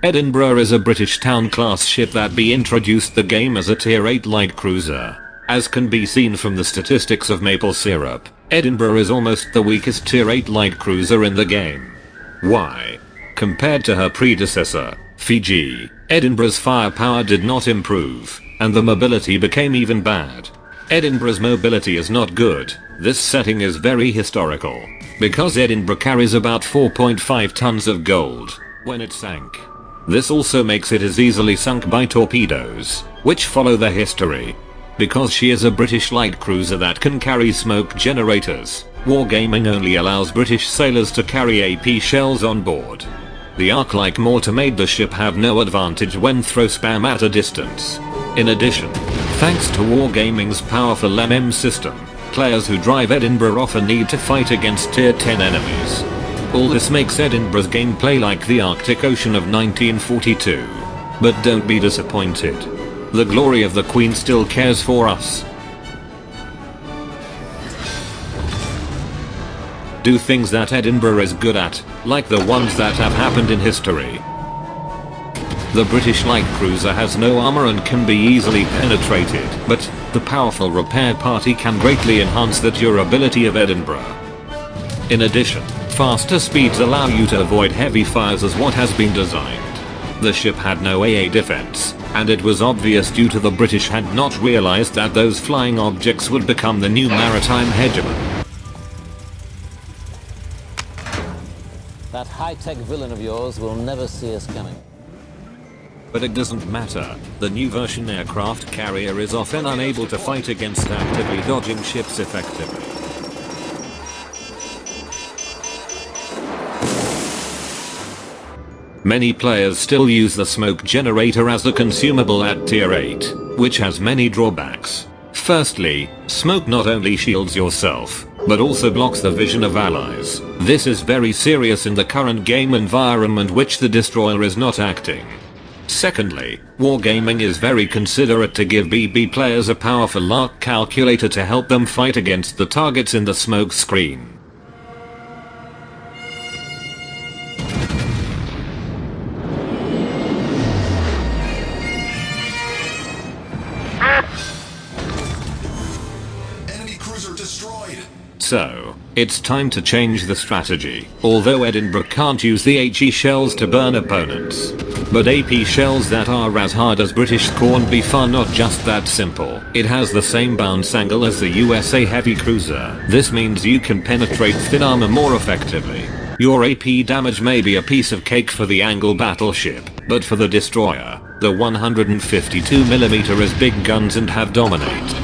Edinburgh is a British town class ship that be introduced the game as a tier 8 light cruiser. As can be seen from the statistics of Maple Syrup, Edinburgh is almost the weakest tier 8 light cruiser in the game. Why? Compared to her predecessor, Fiji, Edinburgh's firepower did not improve, and the mobility became even bad. Edinburgh's mobility is not good. This setting is very historical, because Edinburgh carries about 4.5 tons of gold when it sank. This also makes it as easily sunk by torpedoes, which follow the history. Because she is a British light cruiser that can carry smoke generators, Wargaming only allows British sailors to carry AP shells on board. The arc-like mortar made the ship have no advantage when throw spam at a distance. In addition, thanks to Wargaming's powerful MM system, players who drive Edinburgh often need to fight against tier 10 enemies. All this makes Edinburgh's gameplay like the Arctic Ocean of 1942. But don't be disappointed. The glory of the Queen still cares for us. Do things that Edinburgh is good at, like the ones that have happened in history. The British light cruiser has no armor and can be easily penetrated, but the powerful repair party can greatly enhance the durability of Edinburgh. In addition, faster speeds allow you to avoid heavy fires as what has been designed. The ship had no AA defense, and it was obvious due to the British had not realized that those flying objects would become the new maritime hegemon. That high-tech villain of yours will never see us coming. But it doesn't matter. The new version aircraft carrier is often unable to fight against actively dodging ships effectively. Many players still use the smoke generator as a consumable at tier 8, which has many drawbacks. Firstly, smoke not only shields yourself, but also blocks the vision of allies. This is very serious in the current game environment which the destroyer is not acting. Secondly, Wargaming is very considerate to give BB players a powerful arc calculator to help them fight against the targets in the smoke screen. Enemy cruiser destroyed. So, it's time to change the strategy. Although Edinburgh can't use the HE shells to burn opponents, but AP shells that are as hard as British corned beef are not just that simple. It has the same bounce angle as the USA heavy cruiser. This means you can penetrate thin armor more effectively. Your AP damage may be a piece of cake for the Angle battleship, but for the destroyer, the 152mm is big guns and have dominate.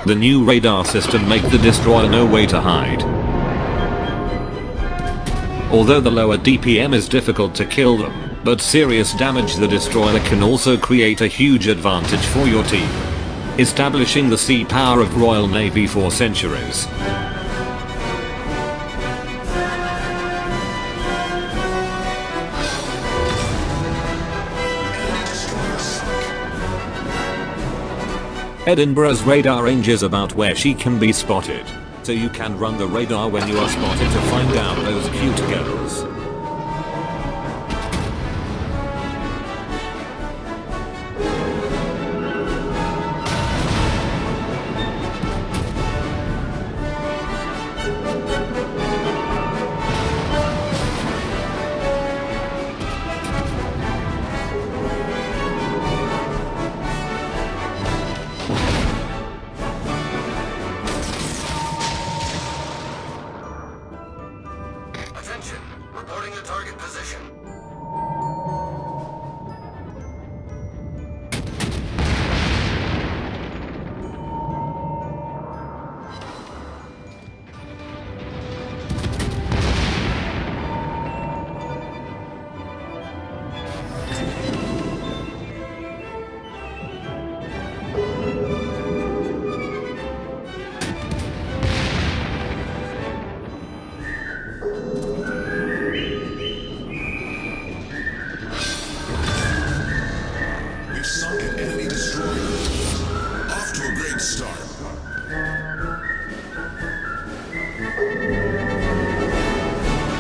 The new radar system make the destroyer no way to hide. Although the lower DPM is difficult to kill them, but serious damage the destroyer can also create a huge advantage for your team, establishing the sea power of Royal Navy for centuries. Edinburgh's radar range is about where she can be spotted, so you can run the radar when you are spotted to find out those cute girls.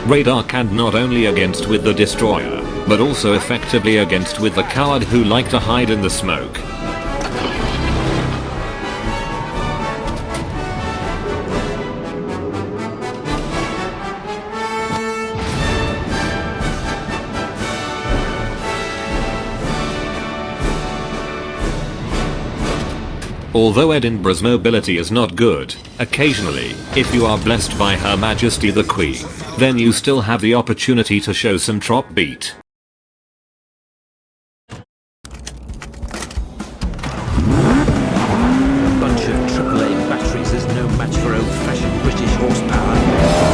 Radar can not only against with the destroyer, but also effectively against with the coward who like to hide in the smoke. Although Edinburgh's mobility is not good, occasionally, if you are blessed by Her Majesty the Queen, then you still have the opportunity to show some trop beat. Bunch of AAA batteries is no match for old-fashioned British horsepower.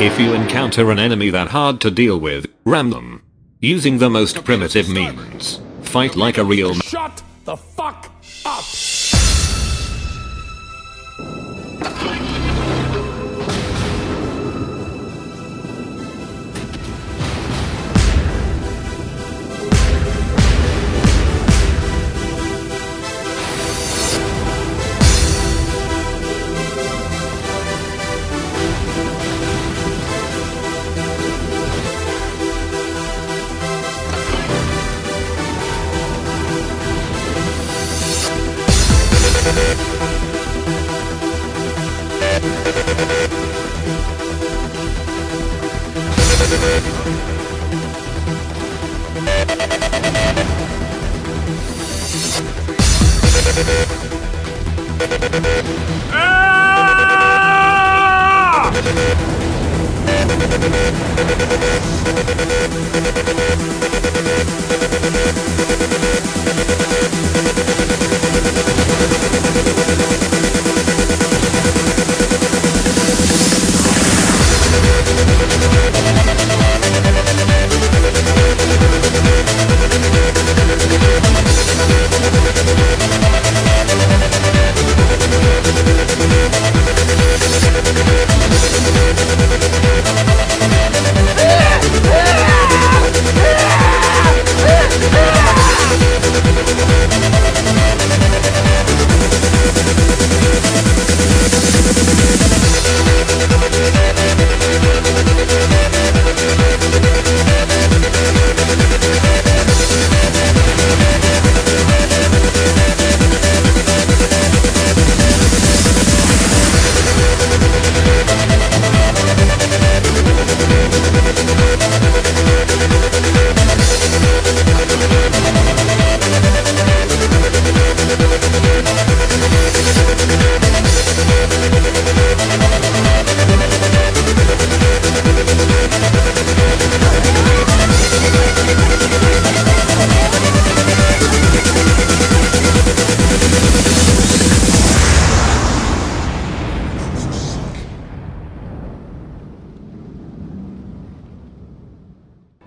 If you encounter an enemy that hard to deal with, ram them. Using the most primitive means. Fight like a real man. Shut the fuck up!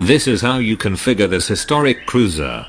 This is how you configure this historic cruiser.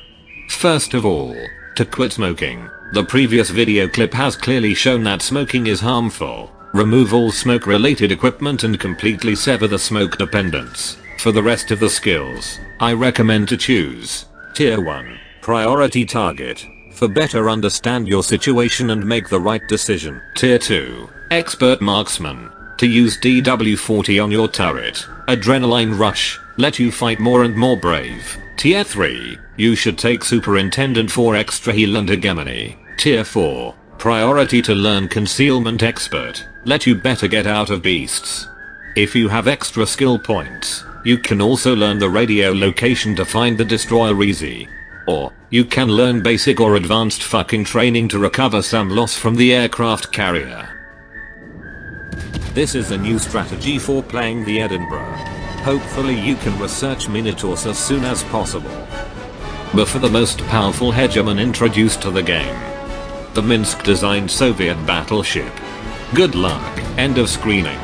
First of all, to quit smoking. The previous video clip has clearly shown that smoking is harmful. Remove all smoke related equipment and completely sever the smoke dependence. For the rest of the skills, I recommend to choose Tier 1, Priority Target, for better understand your situation and make the right decision. Tier 2, Expert Marksman, to use DW40 on your turret. Adrenaline Rush, let you fight more and more brave. Tier 3, you should take Superintendent for extra heal and hegemony. Tier 4, Priority to learn Concealment Expert, let you better get out of beasts. If you have extra skill points, you can also learn the radio location to find the destroyer easy. Or, you can learn basic or advanced fucking training to recover some loss from the aircraft carrier. This is the new strategy for playing the Edinburgh. Hopefully you can research Minotaurs as soon as possible. But for the most powerful hegemon introduced to the game, the Minsk designed Soviet battleship. Good luck. End of screening.